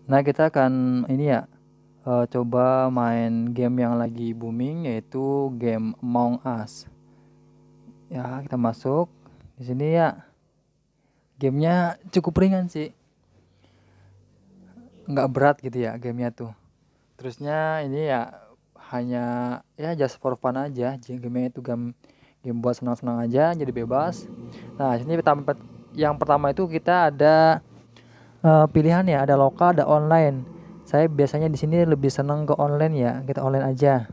Nah, kita akan ini ya, coba main game yang lagi booming yaitu game Among Us. Ya, kita masuk di sini ya. Gamenya cukup ringan sih, nggak berat gitu ya gamenya tuh. Terusnya ini ya hanya ya just for fun aja. Gamenya itu game game buat senang-senang aja, jadi bebas. Nah, sini yang pertama itu kita ada pilihan ya, ada lokal, ada online. Saya biasanya di sini lebih senang ke online ya, kita online aja.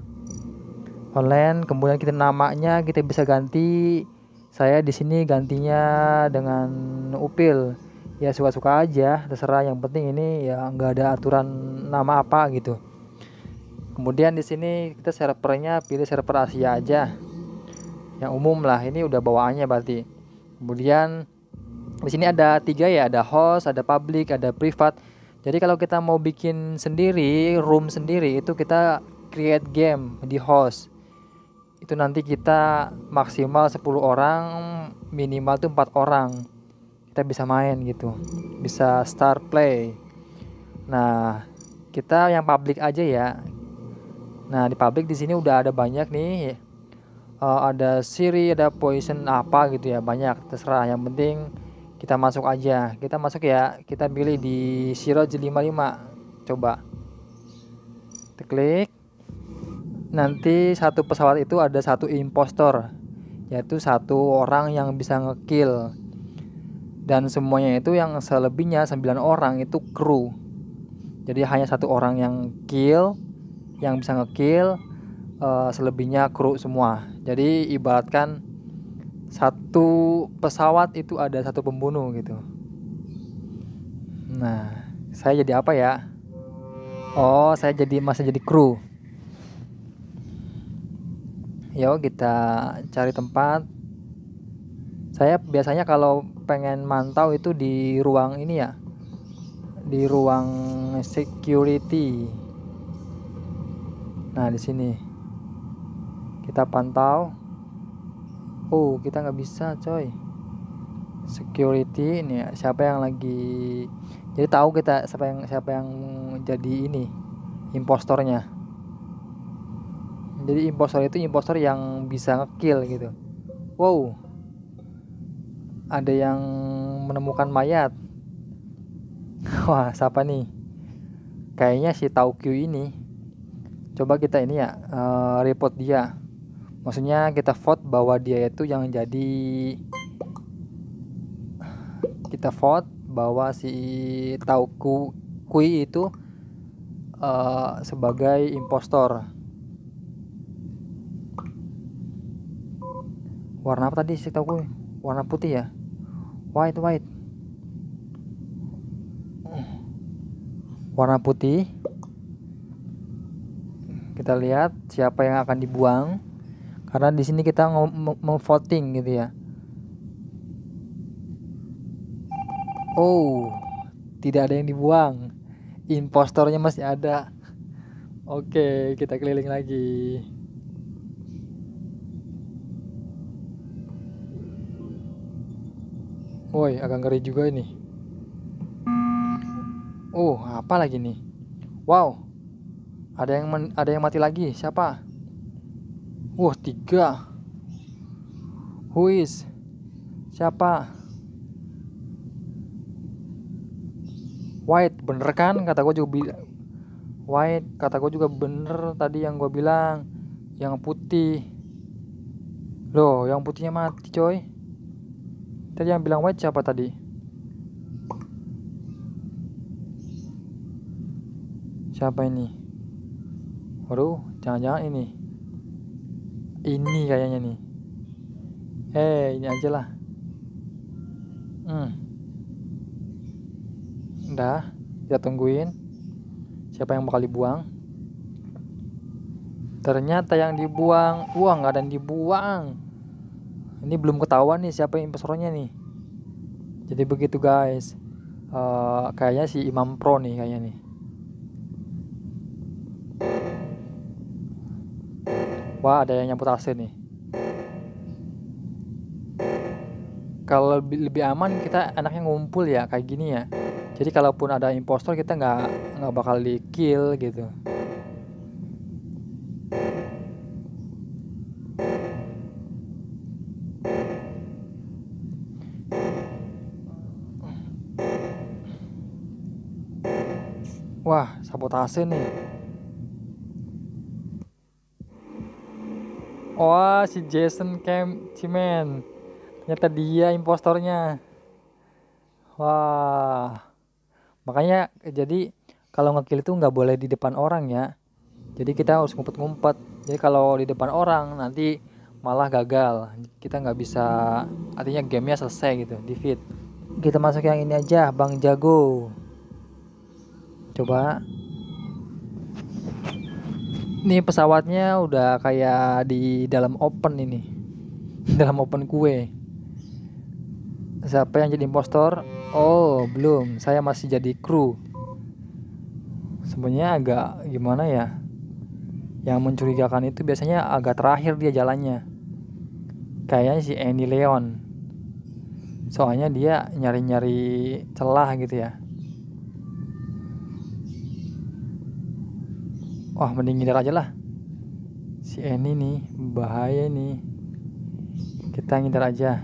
Online, kemudian kita namanya kita bisa ganti. Saya di sini gantinya dengan Upil. Ya suka-suka aja, terserah. Yang penting ini ya nggak ada aturan nama apa gitu. Kemudian di sini kita servernya pilih server Asia aja, yang umum lah. Ini udah bawaannya berarti. Kemudian di sini ada tiga ya, ada host, ada public, ada privat. Jadi kalau kita mau bikin sendiri, room sendiri itu kita create game di host. Itu nanti kita maksimal 10 orang, minimal tuh 4 orang. Kita bisa main gitu. Bisa start play. Nah, kita yang public aja ya. Nah, di public di sini udah ada banyak nih. Ada Siri, ada Poison apa gitu ya, banyak terserah. Yang penting kita masuk aja. Kita masuk ya, kita pilih di Siroj 55. Coba. Kita klik. Nanti satu pesawat itu ada satu impostor, yaitu satu orang yang bisa ngekill. Dan semuanya itu yang selebihnya 9 orang itu kru. Jadi hanya satu orang yang kill, yang bisa ngekill, selebihnya kru semua. Jadi ibaratkan satu pesawat itu ada satu pembunuh gitu. Nah, saya jadi apa ya? Oh, saya masih jadi kru. Yuk kita cari tempat. Saya biasanya kalau pengen mantau itu di ruang ini ya, di ruang security. Nah, di sini kita pantau. Oh, kita nggak bisa, coy. Security ini ya, siapa yang lagi. Jadi tahu kita siapa yang jadi ini impostornya. Jadi impostor itu impostor yang bisa ngekill gitu. Wow, ada yang menemukan mayat. Wah, siapa nih? Kayaknya si Taukyu ini. Coba kita ini ya, report dia. Maksudnya kita vote bahwa dia itu yang jadi. Kita vote bahwa si Taukyu itu sebagai impostor. Warna apa tadi si Taukyu? Warna putih ya? White. Warna putih. Kita lihat siapa yang akan dibuang. Karena di sini kita mau voting gitu ya. Oh, tidak ada yang dibuang. Impostornya masih ada. Oke, kita keliling lagi. Woi, agak ngeri juga ini. Oh, apa lagi nih? Wow, ada yang mati lagi. Siapa? Wah, 3. Who is? Siapa? White, bener kan? Kata gue juga bilang. White, kata gue juga bener tadi yang gue bilang. Yang putih. Loh, yang putihnya mati, coy. Tadi yang bilang white siapa tadi? Siapa ini? Waduh, jangan-jangan ini. Ini kayaknya nih. Ini aja lah. Udah, kita tungguin siapa yang bakal dibuang. Ternyata yang dibuang, wah nggak ada yang dibuang. Ini belum ketahuan nih siapa impostornya nih. Jadi begitu guys. Kayaknya si Imam Pro nih kayaknya nih. Wah, ada yang nyambut AC nih. Kalau lebih aman kita enaknya ngumpul ya kayak gini ya. Jadi kalaupun ada impostor kita nggak bakal di kill gitu. Wah, sabotase nih. Wah, si Jason Cimen. Ternyata dia impostornya. Wah, makanya jadi kalau ngekill itu nggak boleh di depan orang ya. Jadi kita harus ngumpet-ngumpet. Jadi kalau di depan orang nanti malah gagal. Kita nggak bisa, artinya gamenya selesai gitu, defeat. Kita masuk yang ini aja, Bang Jago. Coba. Nih pesawatnya udah kayak di dalam open ini. Dalam open kue. Siapa yang jadi impostor? Oh, belum. Saya masih jadi kru. Sebenarnya agak gimana ya? Yang mencurigakan itu biasanya agak terakhir dia jalannya. Kayaknya si Andy Leon. Soalnya dia nyari-nyari celah gitu ya. Wah, mending ngindar aja lah. Si Andy nih, bahaya nih. Kita ngindar aja.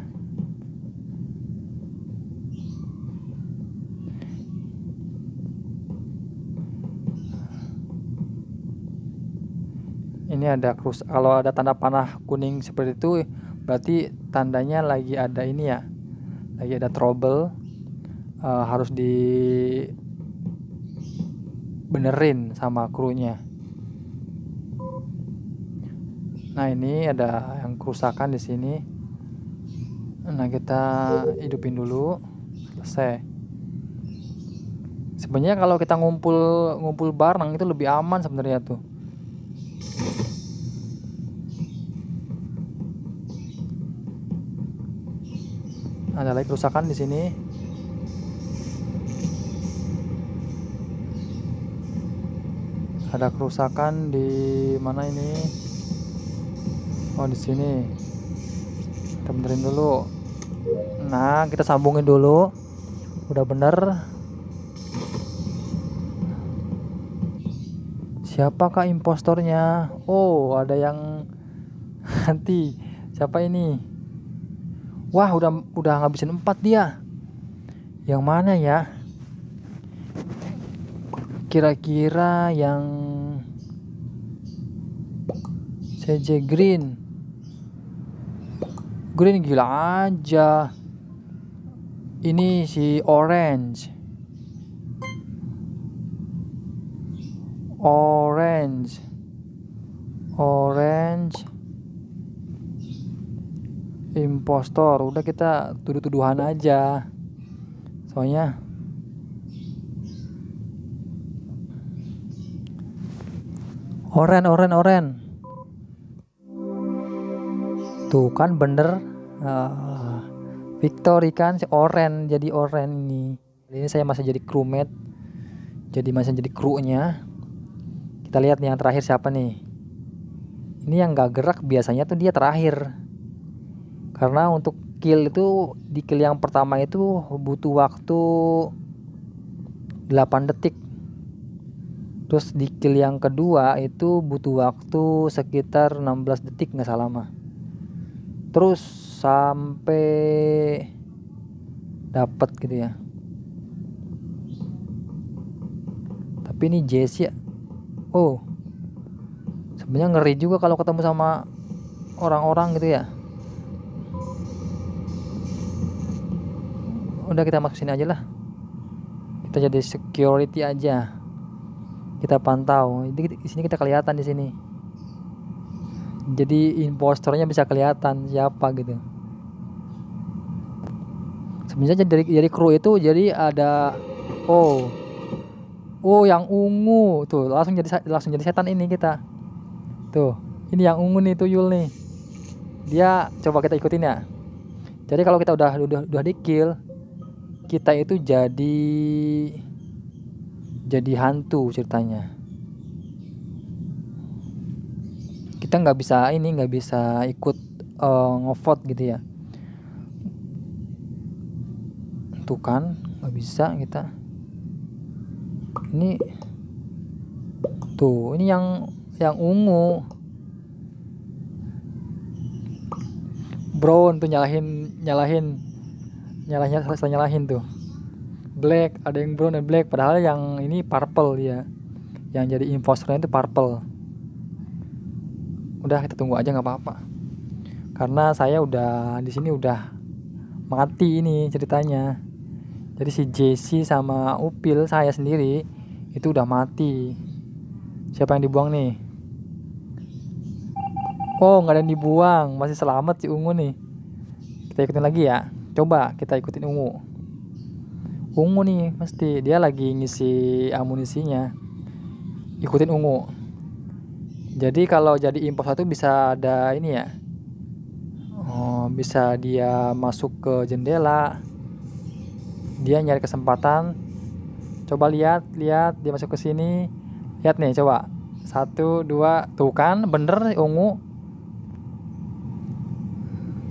Ini ada kalau ada tanda panah kuning seperti itu berarti tandanya lagi ada ini ya, lagi ada trouble, harus dibenerin sama krunya. Nah, ini ada yang kerusakan di sini. Nah, kita hidupin dulu. Selesai. Sebenarnya kalau kita ngumpul bareng itu lebih aman sebenarnya tuh. Ada lagi kerusakan di sini. Ada kerusakan di mana ini? Oh, di sini. Kita benerin dulu. Nah, kita sambungin dulu. Udah bener. Siapakah impostornya? Oh, ada yang nanti. Siapa ini? Wah, udah ngabisin 4 dia. Yang mana ya? Kira-kira yang CJ Green gila aja. Ini si Orange impostor. Udah kita tuduh-tuduhan aja. Soalnya Oren. Tuh kan bener. Victory kan si Oren, jadi Oren ini. Ini saya masih jadi crewmate. Jadi masih jadi krunya. Kita lihat nih yang terakhir siapa nih. Ini yang gak gerak biasanya tuh dia terakhir. Karena untuk kill itu, di kill yang pertama itu butuh waktu 8 detik. Terus di kill yang kedua itu butuh waktu sekitar 16 detik nggak salah mah. Terus sampai dapat gitu ya. Tapi ini Jesse ya. Oh, sebenarnya ngeri juga kalau ketemu sama orang-orang gitu ya. Udah kita masuk sini aja lah. Kita jadi security aja. Kita pantau. Di sini kita kelihatan di sini. Jadi impostornya bisa kelihatan siapa gitu. Sebenarnya dari kru itu jadi ada yang ungu tuh langsung jadi setan ini kita. Tuh, ini yang ungu nih tuyul nih. Dia coba kita ikutin ya. Jadi kalau kita udah di kill, kita itu jadi hantu ceritanya. Kita nggak bisa ikut ngevote gitu ya. Tuh kan nggak bisa kita. Ini tuh, ini yang ungu. Brown tuh nyalahin selesai nyalahin tuh. Black, ada yang brown dan black, padahal yang ini purple dia. Yang jadi imposternya itu purple. Udah, kita tunggu aja nggak apa-apa. Karena saya udah di sini udah mati ini ceritanya. Jadi si Jesse sama Upil saya sendiri itu udah mati. Siapa yang dibuang nih? Oh, nggak ada yang dibuang, masih selamat si Ungu nih. Kita ikutin lagi ya. Coba kita ikutin Ungu. Ungu nih, mesti dia lagi ngisi amunisinya. Ikutin Ungu. Jadi kalau jadi imposter itu bisa ada ini ya. Oh, bisa dia masuk ke jendela. Dia nyari kesempatan. Coba lihat dia masuk ke sini. Lihat nih, coba. 1, 2, tuh kan bener Ungu.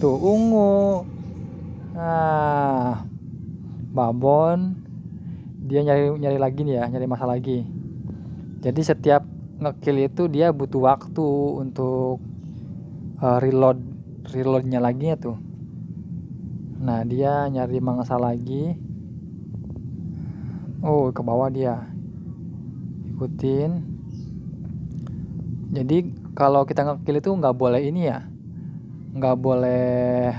Tuh Ungu. Nah, Babon dia nyari lagi nih ya, nyari masa lagi. Jadi setiap ngekill itu dia butuh waktu untuk reloadnya lagi ya tuh. Nah, dia nyari mangsa lagi. Oh, ke bawah dia. Ikutin. Jadi kalau kita ngekill itu nggak boleh ini ya, nggak boleh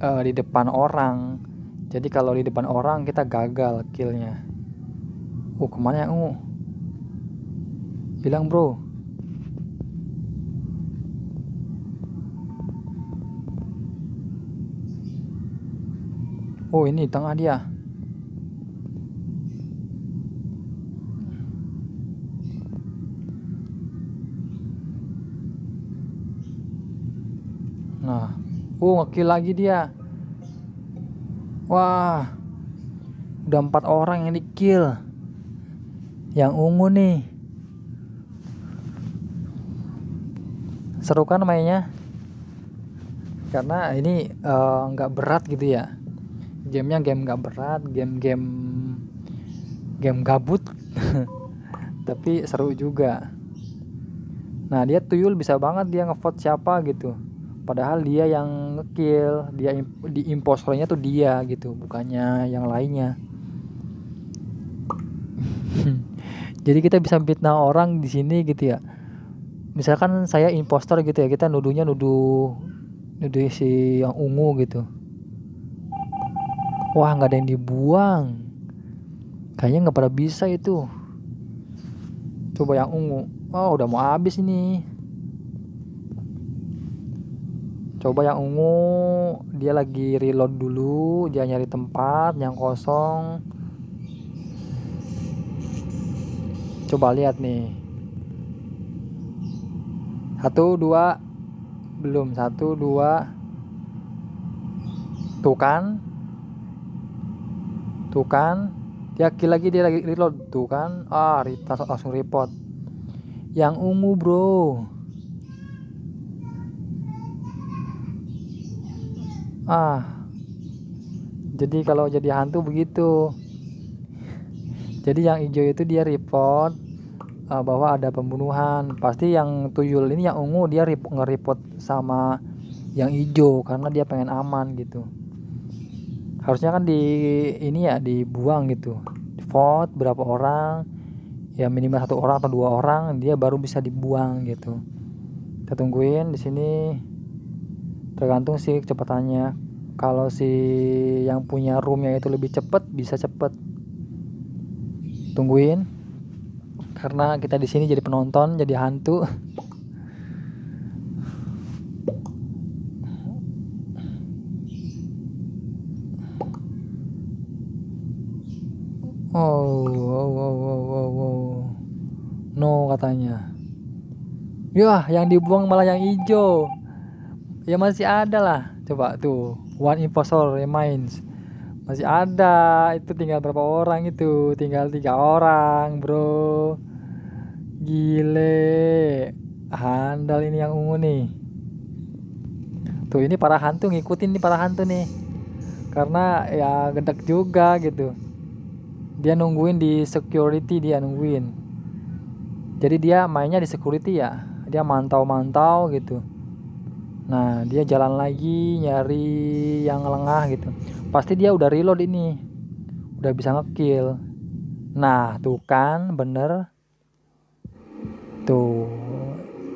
di depan orang. Jadi kalau di depan orang kita gagal killnya. Kemana yang ungu? Hilang bro. Oh, ini tengah dia. Nah, ngekill lagi dia. Wah, udah 4 orang yang di-kill. Yang ungu nih. Seru kan mainnya? Karena ini nggak berat gitu ya. Gamenya game nggak berat, game gabut. Tapi seru juga. Nah, dia tuyul bisa banget dia ngevote siapa gitu. Padahal dia yang ngekill, dia di imposternya tuh dia gitu, bukannya yang lainnya. Jadi kita bisa fitnah orang di sini gitu ya. Misalkan saya imposter gitu ya, kita nuduh si yang ungu gitu. Wah, nggak ada yang dibuang. Kayaknya nggak pada bisa itu. Coba yang ungu. Oh, udah mau habis ini. Coba yang ungu, dia lagi reload dulu, dia nyari tempat yang kosong. Coba lihat nih. 1, 2, belum. 1, 2. Tuh kan? Dia kill lagi, dia lagi reload. Tuh kan? Langsung report. Yang ungu bro. Jadi kalau jadi hantu begitu. Jadi yang hijau itu dia report bahwa ada pembunuhan. Pasti yang tuyul ini yang ungu dia nge-report sama yang hijau karena dia pengen aman gitu. Harusnya kan dibuang gitu. Di vote berapa orang, ya minimal 1 orang atau 2 orang dia baru bisa dibuang gitu. Kita tungguin di sini. Tergantung sih kecepatannya. Kalau si yang punya roomnya itu lebih cepat, bisa cepet. Tungguin. Karena kita di sini jadi penonton, jadi hantu. Oh. No katanya. Yah, yang dibuang malah yang hijau. Ya masih ada lah. Coba tuh, one impostor remains. Masih ada. Itu tinggal berapa orang itu? Tinggal 3 orang, bro. Gile. Handal ini yang ungu nih. Tuh, ini para hantu ngikutin nih, para hantu nih. Karena ya gedek juga gitu. Dia nungguin di security, dia nungguin. Jadi dia mainnya di security ya. Dia mantau-mantau gitu. Nah, dia jalan lagi nyari yang lengah gitu. Pasti dia udah reload ini. Udah bisa ngekill. Nah, tuh kan bener. Tuh.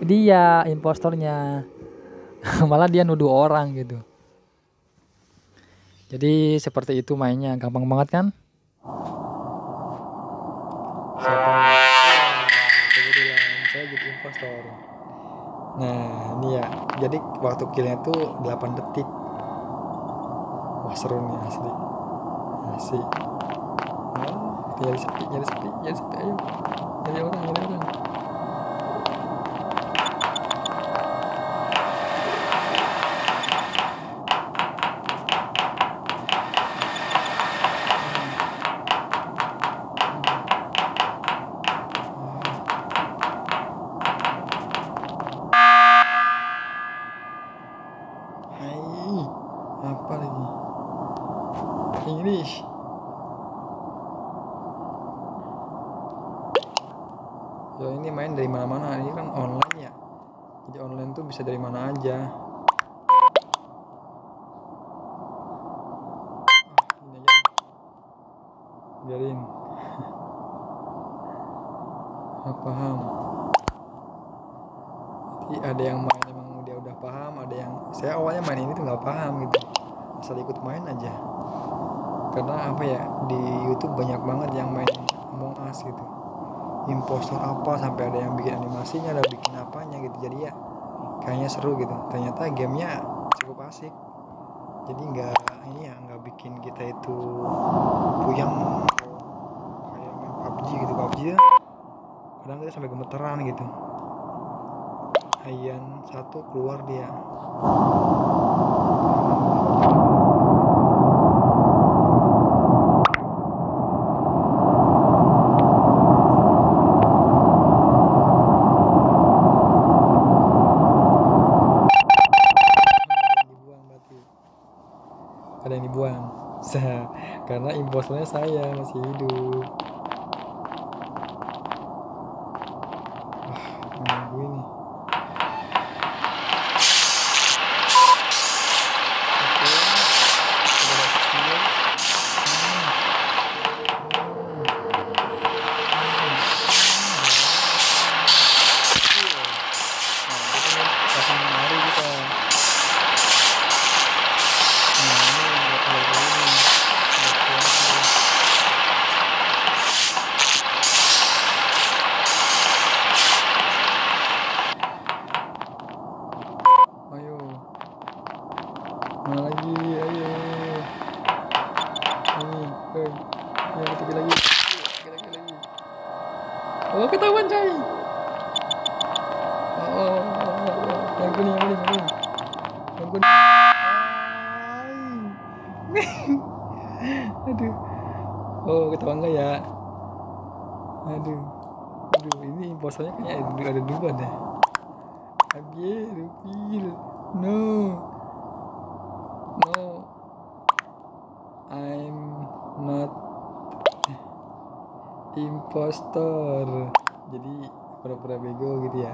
Dia impostornya. Malah dia nuduh orang gitu. Jadi seperti itu mainnya. Gampang banget kan? Siapa? Kebetulan saya jadi impostor. Nah, ini ya. Jadi waktu killnya tuh 8 detik. Wah, seru nih asli. Asik. Nah, nyari sepi. Ayo. Nyari orang. Hai, apa lagi? English. Ya ini main dari mana-mana. Ini kan online ya. Jadi online tuh bisa dari mana aja. Ini aja. Biarin. Nggak paham. Jadi ada yang main emang dia udah paham, ada yang saya awalnya main ini tuh nggak paham gitu. Asal ikut main aja. Karena apa ya, di YouTube banyak banget yang main Among Us gitu. Impostor apa sampai ada yang bikin animasinya, ada bikin apanya gitu. Jadi ya kayaknya seru gitu. Ternyata gamenya cukup asik. Jadi nggak bikin kita itu puyeng kayak main PUBG gitu. PUBG ya kadang kita sampai gemeteran gitu. Ayan satu keluar dia. Ada yang dibuang karena impostornya saya masih hidup. Mana gue nih. Mana lagi, ayo ini, ayo kita lagi, oh ketahuan coy, yang kuning, aduh, oh ketahuan nggak ya, aduh, ini imposternya kayaknya ada dua deh, Rupil, no, I'm not impostor. Jadi pura-pura bego gitu ya.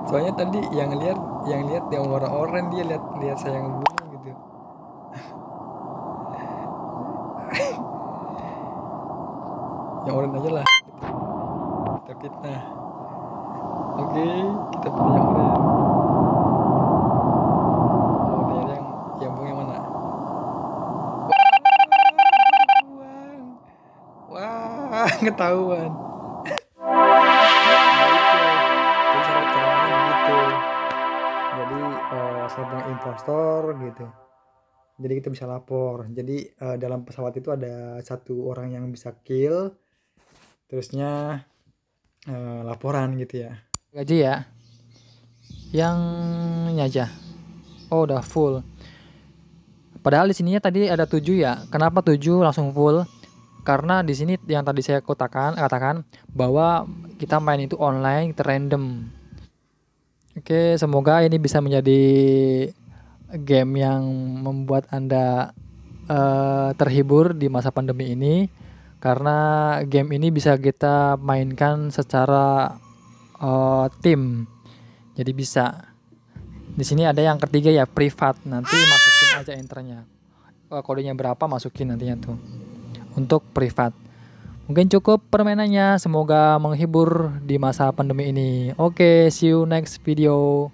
Soalnya tadi yang lihat yang orang dia lihat saya ngebunuh gitu. Yang orang aja lah. Kita fitnah. Oke, kita pilih yang orang. Yang bunga mana? Wah, ketahuan. Jadi serang impostor gitu. Jadi kita bisa lapor. Jadi dalam pesawat itu ada satu orang yang bisa kill. Terusnya laporan gitu ya. Gaji ya. Yang ini aja. Oh, udah full. Padahal di sininya tadi ada 7 ya. Kenapa 7 langsung full? Karena di sini yang tadi saya katakan bahwa kita main itu online, kita random. Oke, semoga ini bisa menjadi game yang membuat Anda terhibur di masa pandemi ini, karena game ini bisa kita mainkan secara tim. Jadi bisa. Di sini ada yang ketiga ya, privat. Nanti masukin aja enternya. Kodenya berapa masukin nantinya tuh. Untuk privat. Mungkin cukup permainannya. Semoga menghibur di masa pandemi ini. Oke, see you next video.